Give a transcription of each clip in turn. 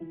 Hey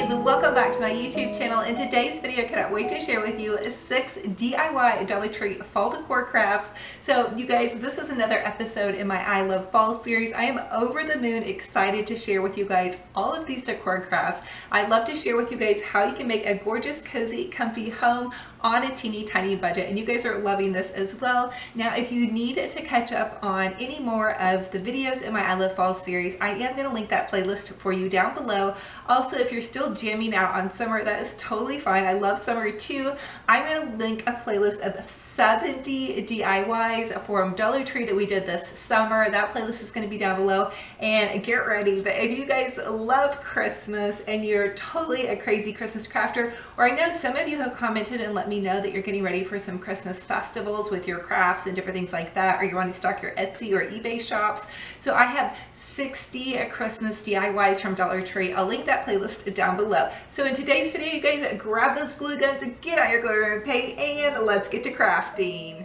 guys, welcome back to my YouTube channel. In today's video, I cannot wait to share with you 6 DIY Dollar Tree fall decor crafts. So you guys, this is another episode in my I Love Fall series. I am over the moon excited to share with you guys all of these decor crafts. I love to share with you guys how you can make a gorgeous, cozy, comfy home on a teeny tiny budget, and you guys are loving this as well. Now, if you need to catch up on any more of the videos in my I Love Fall series, I am going to link that playlist for you down below. Also, if you're still jamming out on summer, that is totally fine. I love summer too. I'm going to link a playlist of 70 DIYs from Dollar Tree that we did this summer. That playlist is going to be down below, and get ready. But if you guys love Christmas and you're totally a crazy Christmas crafter, or I know some of you have commented and let me know that you're getting ready for some Christmas festivals with your crafts and different things like that, or you want to stock your Etsy or eBay shops. So I have 60 Christmas DIYs from Dollar Tree. I'll link that playlist down below. So in today's video, you guys grab those glue guns and get out your glitter and paint, and let's get to crafting.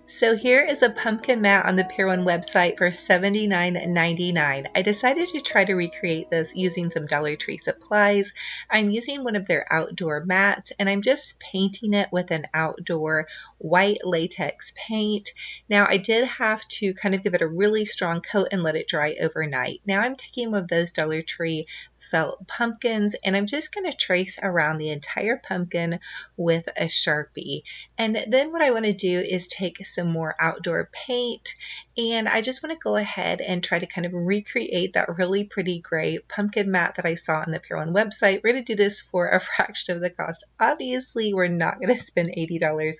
So here is a pumpkin mat on the Pier 1 website for $79.99. I decided to try to recreate this using some Dollar Tree supplies. I'm using one of their outdoor mats, and I'm just painting it with an outdoor white latex paint. Now, I did have to kind of give it a really strong coat and let it dry overnight. Now I'm taking one of those Dollar Tree felt pumpkins, and I'm just going to trace around the entire pumpkin with a Sharpie. And then what I want to do is take some more outdoor paint, and I just want to go ahead and try to kind of recreate that really pretty gray pumpkin mat that I saw on the Pier 1 website. We're going to do this for a fraction of the cost. Obviously, we're not going to spend $80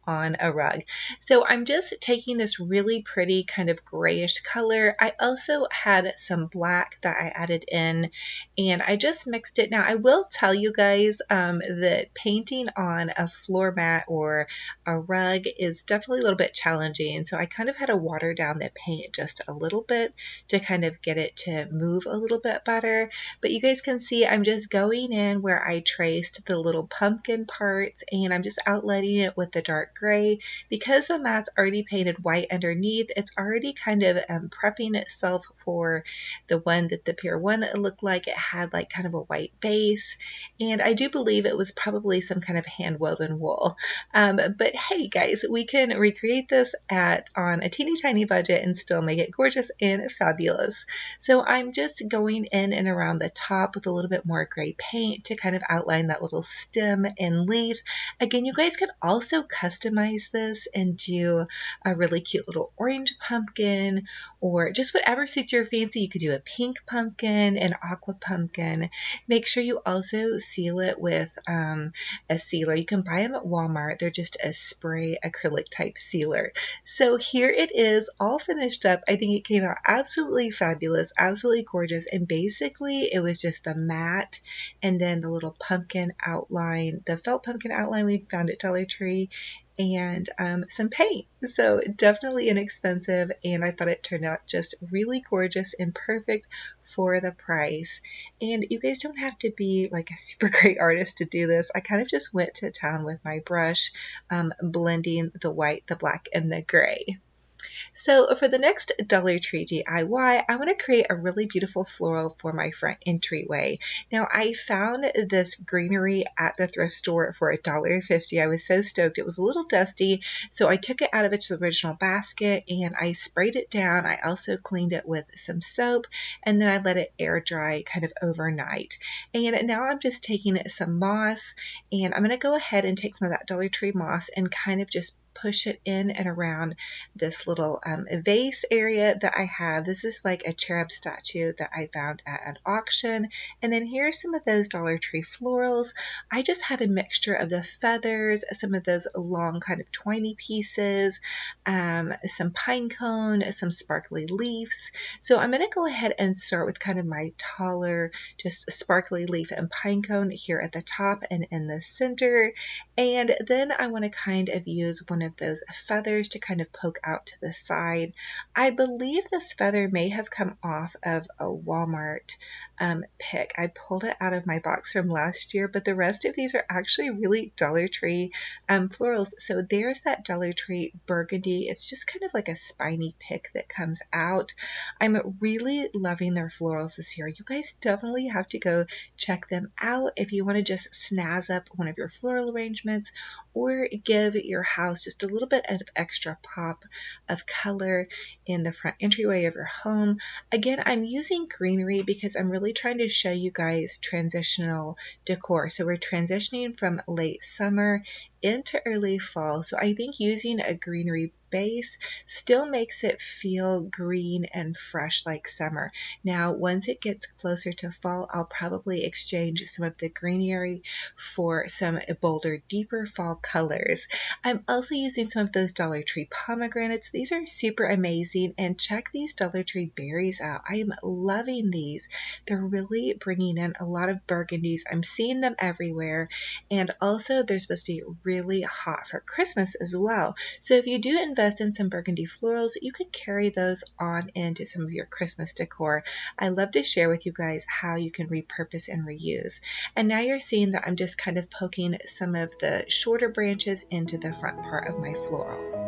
on a rug. So I'm just taking this really pretty kind of grayish color. I also had some black that I added in, and I just mixed it. Now I will tell you guys that painting on a floor mat or a rug is definitely a little bit challenging, and so I kind of had to water down the paint just a little bit to kind of get it to move a little bit better. But you guys can see I'm just going in where I traced the little pumpkin parts, and I'm just outlining it with the dark gray. Because the mat's already painted white underneath, it's already kind of prepping itself for the one that the Pier 1 looked like. It had like kind of a white base, and I do believe it was probably some kind of hand woven wool. But hey guys, we can recreate this on a teeny tiny budget and still make it gorgeous and fabulous. So I'm just going in and around the top with a little bit more gray paint to kind of outline that little stem and leaf. Again, you guys can also customize this and do a really cute little orange pumpkin, or just whatever suits your fancy. You could do a pink pumpkin, an aqua pumpkin. Make sure you also seal it with a sealer. You can buy them at Walmart. They're just a spray acrylic type sealer. So here it is, all finished up. I think it came out absolutely fabulous, absolutely gorgeous, and basically it was just the mat and then the little pumpkin outline, the felt pumpkin outline we found at Dollar Tree, and some paint. So definitely inexpensive, and I thought it turned out just really gorgeous and perfect for the price. And you guys don't have to be like a super great artist to do this. I kind of just went to town with my brush, blending the white, the black, and the gray. So for the next Dollar Tree DIY, I want to create a really beautiful floral for my front entryway. Now I found this greenery at the thrift store for $1.50. I was so stoked. It was a little dusty, so I took it out of its original basket and I sprayed it down. I also cleaned it with some soap, and then I let it air dry kind of overnight. And now I'm just taking some moss, and I'm going to go ahead and take some of that Dollar Tree moss and kind of just push it in and around this little vase area that I have. This is like a cherub statue that I found at an auction. And then here are some of those Dollar Tree florals. I just had a mixture of the feathers, some of those long kind of twiny pieces, some pine cone, some sparkly leaves. So I'm going to go ahead and start with kind of my taller, just sparkly leaf and pine cone here at the top and in the center. And then I want to kind of use one of of those feathers to kind of poke out to the side. I believe this feather may have come off of a Walmart pick. I pulled it out of my box from last year, but the rest of these are actually really Dollar Tree florals. So there's that Dollar Tree burgundy. It's just kind of like a spiny pick that comes out. I'm really loving their florals this year. You guys definitely have to go check them out if you want to just snazz up one of your floral arrangements or give your house just a little bit of extra pop of color in the front entryway of your home. Again, I'm using greenery because I'm really trying to show you guys transitional decor. So we're transitioning from late summer into early fall. So I think using a greenery base still makes it feel green and fresh like summer. Now, once it gets closer to fall, I'll probably exchange some of the greenery for some bolder, deeper fall colors. I'm also using some of those Dollar Tree pomegranates. These are super amazing, and check these Dollar Tree berries out. I am loving these. They're really bringing in a lot of burgundies. I'm seeing them everywhere, and also they're supposed to be really hot for Christmas as well. So if you do invest in some burgundy florals, you can carry those on into some of your Christmas decor. I love to share with you guys how you can repurpose and reuse. And now you're seeing that I'm just kind of poking some of the shorter branches into the front part of my floral.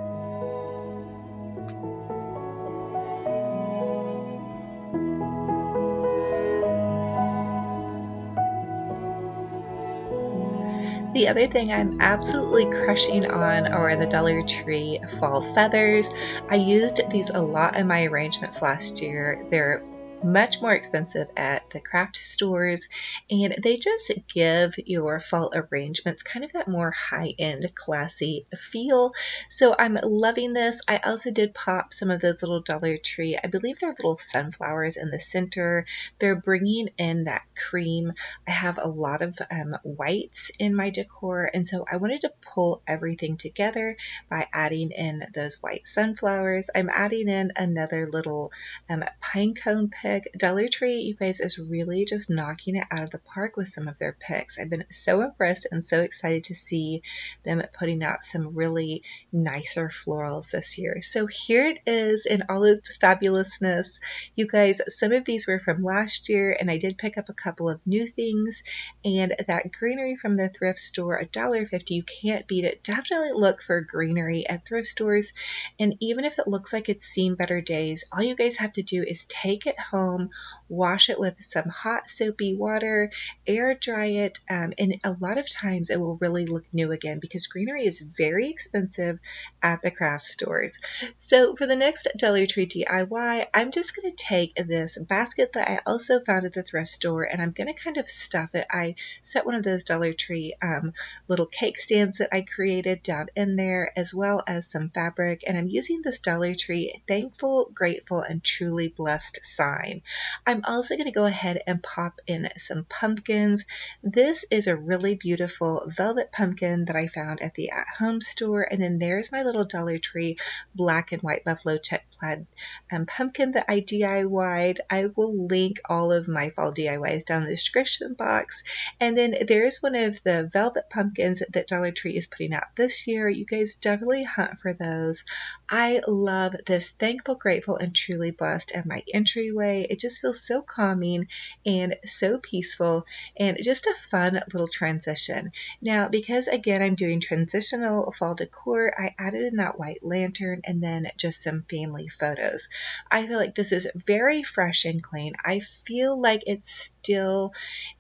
The other thing I'm absolutely crushing on are the Dollar Tree fall feathers. I used these a lot in my arrangements last year. They're much more expensive at the craft stores, and they just give your fall arrangements kind of that more high-end classy feel. So I'm loving this. I also did pop some of those little Dollar Tree, I believe they're little sunflowers in the center. They're bringing in that cream. I have a lot of whites in my decor, and so I wanted to pull everything together by adding in those white sunflowers. I'm adding in another little pine cone pick. Dollar Tree, you guys, is really just knocking it out of the park with some of their picks. I've been so impressed and so excited to see them putting out some really nicer florals this year. So here it is in all its fabulousness. You guys, some of these were from last year, and I did pick up a couple of new things, and that greenery from the thrift store, $1.50, you can't beat it. Definitely look for greenery at thrift stores, and even if it looks like it's seen better days, all you guys have to do is take it home, wash it with some hot soapy water, air dry it, and a lot of times it will really look new again because greenery is very expensive at the craft stores. So for the next Dollar Tree DIY, I'm just going to take this basket that I also found at the thrift store, and I'm going to kind of stuff it. I set one of those Dollar Tree little cake stands that I created down in there, as well as some fabric, and I'm using this Dollar Tree Thankful, Grateful, and Truly Blessed sign. I'm also going to go ahead and pop in some pumpkins. This is a really beautiful velvet pumpkin that I found at the At Home store, and then there's my little Dollar Tree black and white buffalo check plaid pumpkin that I DIY'd. I will link all of my fall DIYs down in the description box. And then there's one of the velvet pumpkins that Dollar Tree is putting out this year. You guys definitely hunt for those. I love this Thankful, Grateful, and Truly Blessed at my entryway. It just feels so calming and so peaceful and just a fun little transition. Now, because again, I'm doing transitional fall decor, I added in that white lantern and then just some family photos. I feel like this is very fresh and clean. I feel like it still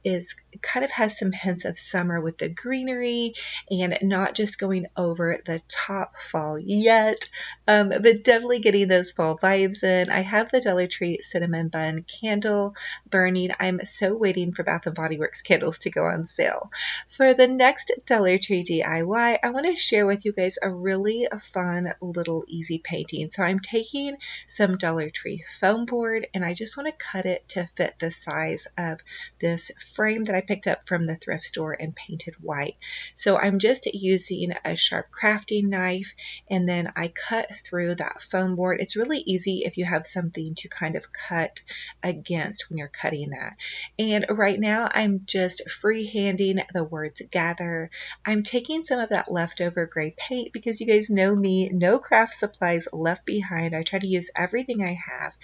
is kind of has some hints of summer with the greenery and not just going over the top fall yet, but definitely getting those fall vibes in. I have the Dollar Tree cinnamon bun candle burning. I'm so waiting for Bath & Body Works candles to go on sale. For the next Dollar Tree DIY, I want to share with you guys a really fun little easy painting. So I'm taking some Dollar Tree foam board and I just want to cut it to fit the size of this frame that I picked up from the thrift store and painted white. So I'm just using a sharp crafting knife and then I cut through that foam board. It's really easy if you have something to kind of cut cut against when you're cutting that. And right now I'm just freehanding the words gather. I'm taking some of that leftover gray paint because you guys know me, no craft supplies left behind. I try to use everything I have,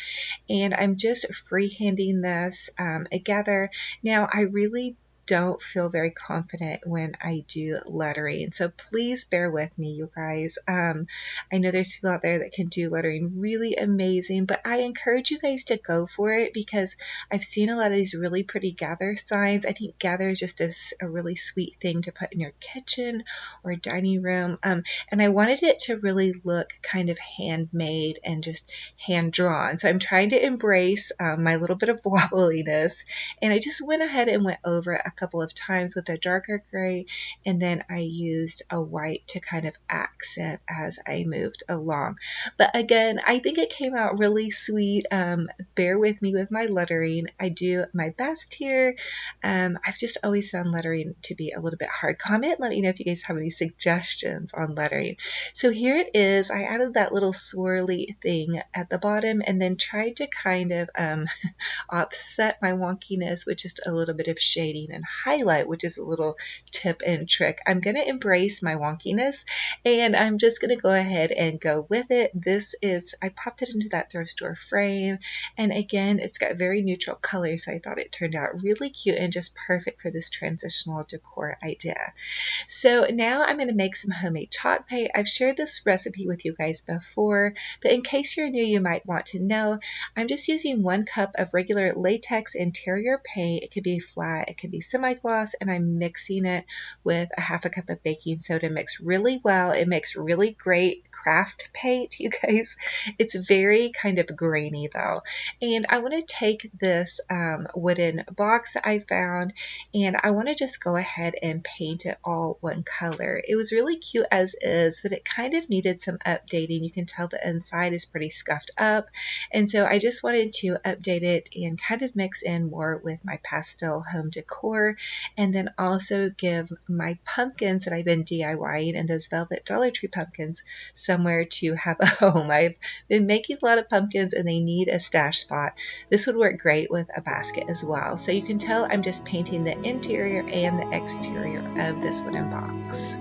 and I'm just freehanding this gather. Now I really don't feel very confident when I do lettering, so please bear with me, you guys. I know there's people out there that can do lettering really amazing, but I encourage you guys to go for it because I've seen a lot of these really pretty gather signs. I think gather is just a really sweet thing to put in your kitchen or dining room, and I wanted it to really look kind of handmade and just hand drawn. So I'm trying to embrace my little bit of wobbliness, and I just went ahead and went over a couple of times with a darker gray, and then I used a white to kind of accent as I moved along. But again, I think it came out really sweet. Bear with me with my lettering. I do my best here. I've just always found lettering to be a little bit hard. Comment, let me know if you guys have any suggestions on lettering. So here it is. I added that little swirly thing at the bottom and then tried to kind of offset my wonkiness with just a little bit of shading and highlight, which is a little tip and trick. I'm going to embrace my wonkiness, and I'm just going to go ahead and go with it. This is, I popped it into that thrift store frame, and again, it's got very neutral colors, so I thought it turned out really cute and just perfect for this transitional decor idea. So now I'm going to make some homemade chalk paint. I've shared this recipe with you guys before, but in case you're new, you might want to know, I'm just using 1 cup of regular latex interior paint. It could be flat, it could be semi-gloss, and I'm mixing it with a 1/2 cup of baking soda mixed really well. It makes really great craft paint, you guys. It's very kind of grainy though. And I want to take this wooden box that I found, and I want to just go ahead and paint it all one color. It was really cute as is, but it kind of needed some updating. You can tell the inside is pretty scuffed up, and so I just wanted to update it and kind of mix in more with my pastel home decor, and then also give my pumpkins that I've been DIYing and those velvet Dollar Tree pumpkins somewhere to have a home. I've been making a lot of pumpkins and they need a stash spot. This would work great with a basket as well. So you can tell I'm just painting the interior and the exterior of this wooden box.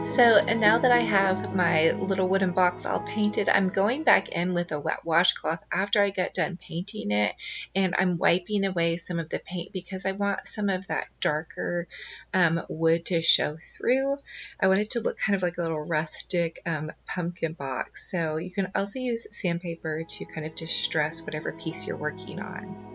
So now that I have my little wooden box all painted, I'm going back in with a wet washcloth after I get done painting it, and I'm wiping away some of the paint because I want some of that darker wood to show through. I want it to look kind of like a little rustic pumpkin box. So you can also use sandpaper to kind of distress whatever piece you're working on.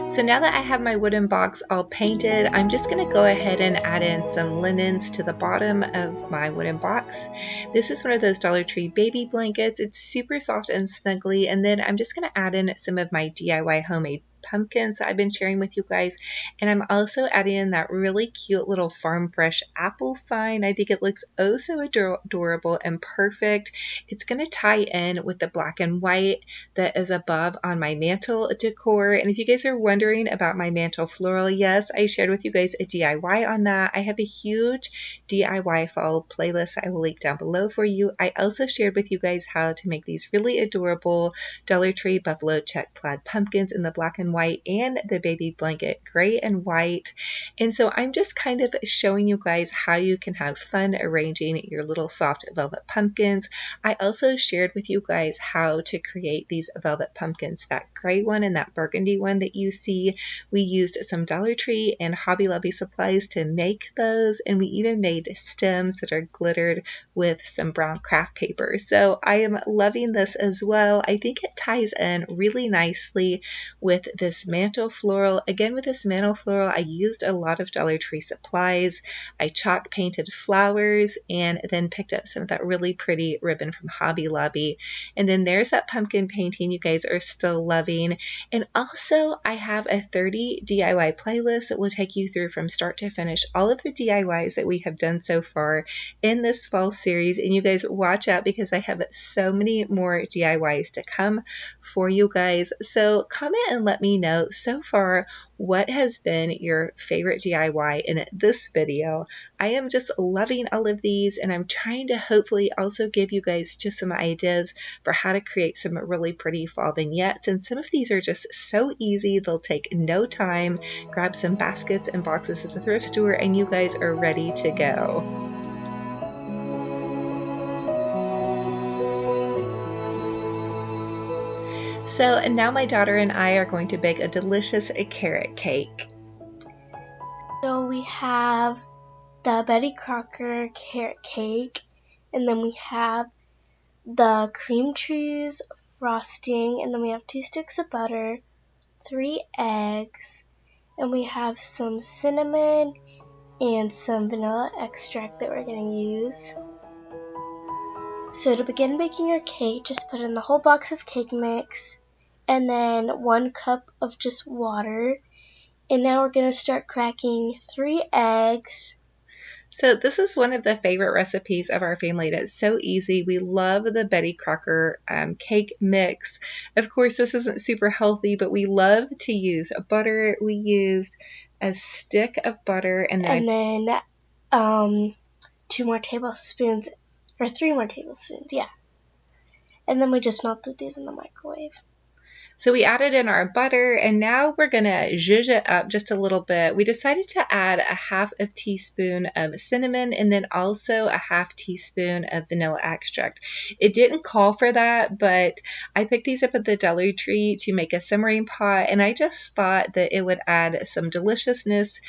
So now that I have my wooden box all painted, I'm just going to go ahead and add in some linens to the bottom of my wooden box. This is one of those Dollar Tree baby blankets. It's super soft and snuggly, and then I'm just going to add in some of my DIY homemade pumpkins that I've been sharing with you guys, and I'm also adding in that really cute little farm fresh apple sign. I think it looks oh so adorable and perfect. It's going to tie in with the black and white that is above on my mantle decor. And if you guys are wondering about my mantle floral, yes, I shared with you guys a DIY on that. I have a huge DIY fall playlist I will link down below for you. I also shared with you guys how to make these really adorable Dollar Tree buffalo check plaid pumpkins in the black and white and the baby blanket gray and white. And so I'm just kind of showing you guys how you can have fun arranging your little soft velvet pumpkins. I also shared with you guys how to create these velvet pumpkins, that gray one and that burgundy one that you see. We used some Dollar Tree and Hobby Lobby supplies to make those, and we even made stems that are glittered with some brown craft paper. So I am loving this as well. I think it ties in really nicely with this mantle floral. Again, with this mantle floral, I used a lot of Dollar Tree supplies. I chalk painted flowers and then picked up some of that really pretty ribbon from Hobby Lobby. And then there's that pumpkin painting you guys are still loving. And also I have a 30 DIY playlist that will take you through from start to finish all of the DIYs that we have done so far in this fall series. And you guys watch out because I have so many more DIYs to come for you guys. So comment and let me know so far what has been your favorite DIY in this video. I am just loving all of these, and I'm trying to hopefully also give you guys just some ideas for how to create some really pretty fall vignettes. And some of these are just so easy, they'll take no time. Grab some baskets and boxes at the thrift store and you guys are ready to go. So now my daughter and I are going to bake a delicious carrot cake. So we have the Betty Crocker carrot cake, and then we have the cream cheese frosting, and then we have 2 sticks of butter, 3 eggs, and we have some cinnamon and some vanilla extract that we're going to use. So to begin baking your cake, just put in the whole box of cake mix and then 1 cup of just water. And now we're going to start cracking 3 eggs. So this is one of the favorite recipes of our family. It's so easy. We love the Betty Crocker cake mix. Of course, this isn't super healthy, but we love to use butter. We used a stick of butter and then 2 more tablespoons, or 3 more tablespoons, yeah. And then we just melted these in the microwave. So we added in our butter, and now we're going to zhuzh it up just a little bit. We decided to add a 1/2 teaspoon of cinnamon and then also a 1/2 teaspoon of vanilla extract. It didn't call for that, but I picked these up at the Dollar Tree to make a simmering pot, and I just thought that it would add some deliciousness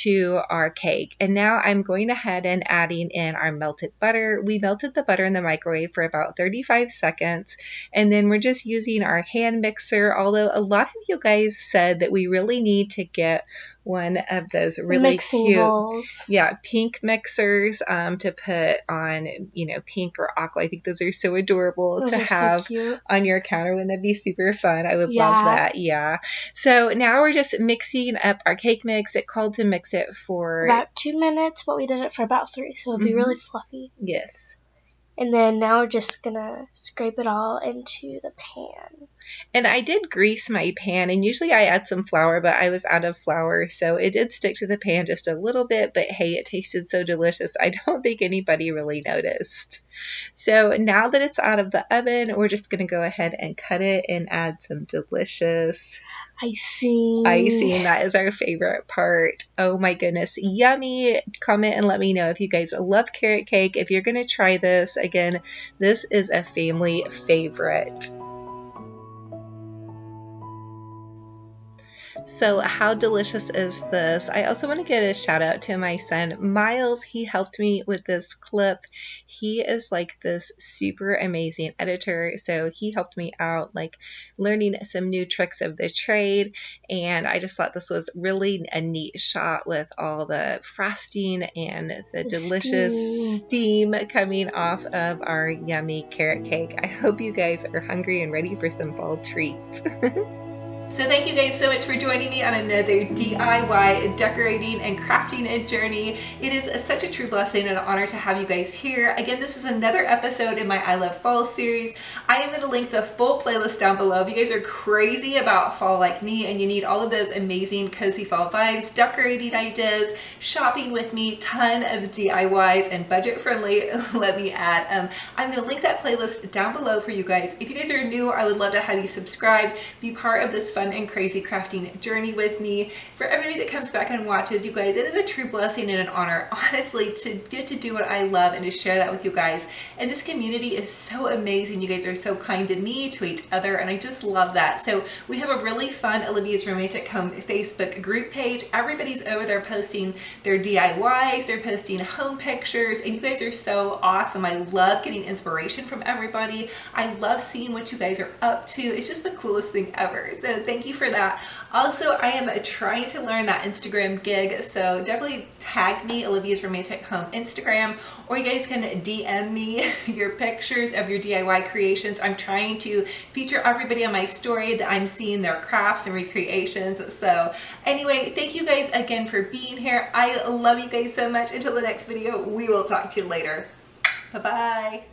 to our cake. And now I'm going ahead and adding in our melted butter. We melted the butter in the microwave for about 35 seconds, and then we're just using our hand mixer. Although a lot of you guys said that we really need to get one of those really mixing cute bowls. Yeah, pink mixers to put on, pink or aqua. I think those are so adorable Those to are have so on your counter. Wouldn't that be super fun? I would Yeah. love that. Yeah. So now we're just mixing up our cake mix. It called to mix it for about 2 minutes, but we did it for about 3, so it'll be really fluffy. Yes. And then now we're just gonna scrape it all into the pan. And I did grease my pan, and usually I add some flour, but I was out of flour, so it did stick to the pan just a little bit, but hey, it tasted so delicious. I don't think anybody really noticed. So now that it's out of the oven, we're just going to go ahead and cut it and add some delicious icing. That is our favorite part. Oh my goodness, yummy. Comment and let me know if you guys love carrot cake. If you're going to try this, again, this is a family favorite. So how delicious is this? I also want to give a shout out to my son, Miles. He helped me with this clip. He is like this super amazing editor. So he helped me out, like learning some new tricks of the trade. And I just thought this was really a neat shot with all the frosting and the delicious steam coming off of our yummy carrot cake. I hope you guys are hungry and ready for some fall treats. So thank you guys so much for joining me on another DIY decorating and crafting journey. It is such a true blessing and an honor to have you guys here. Again, this is another episode in my I Love Fall series. I am going to link the full playlist down below. If you guys are crazy about fall like me and you need all of those amazing cozy fall vibes, decorating ideas, shopping with me, ton of DIYs and budget friendly, let me add. I'm going to link that playlist down below for you guys. If you guys are new, I would love to have you subscribe, be part of this fun and crazy crafting journey with me. For everybody that comes back and watches, you guys, it is a true blessing and an honor, honestly, to get to do what I love and to share that with you guys. And this community is so amazing. You guys are so kind to me, to each other, and I just love that. So we have a really fun Olivia's Romantic Home Facebook group page. Everybody's over there posting their DIYs, they're posting home pictures, and you guys are so awesome. I love getting inspiration from everybody. I love seeing what you guys are up to. It's just the coolest thing ever. So thank you for that. Also, I am trying to learn that Instagram gig, so definitely tag me, Olivia's Romantic Home Instagram, or you guys can DM me your pictures of your DIY creations. I'm trying to feature everybody on my story that I'm seeing their crafts and recreations. So anyway, thank you guys again for being here. I love you guys so much. Until the next video, we will talk to you later. Bye-bye.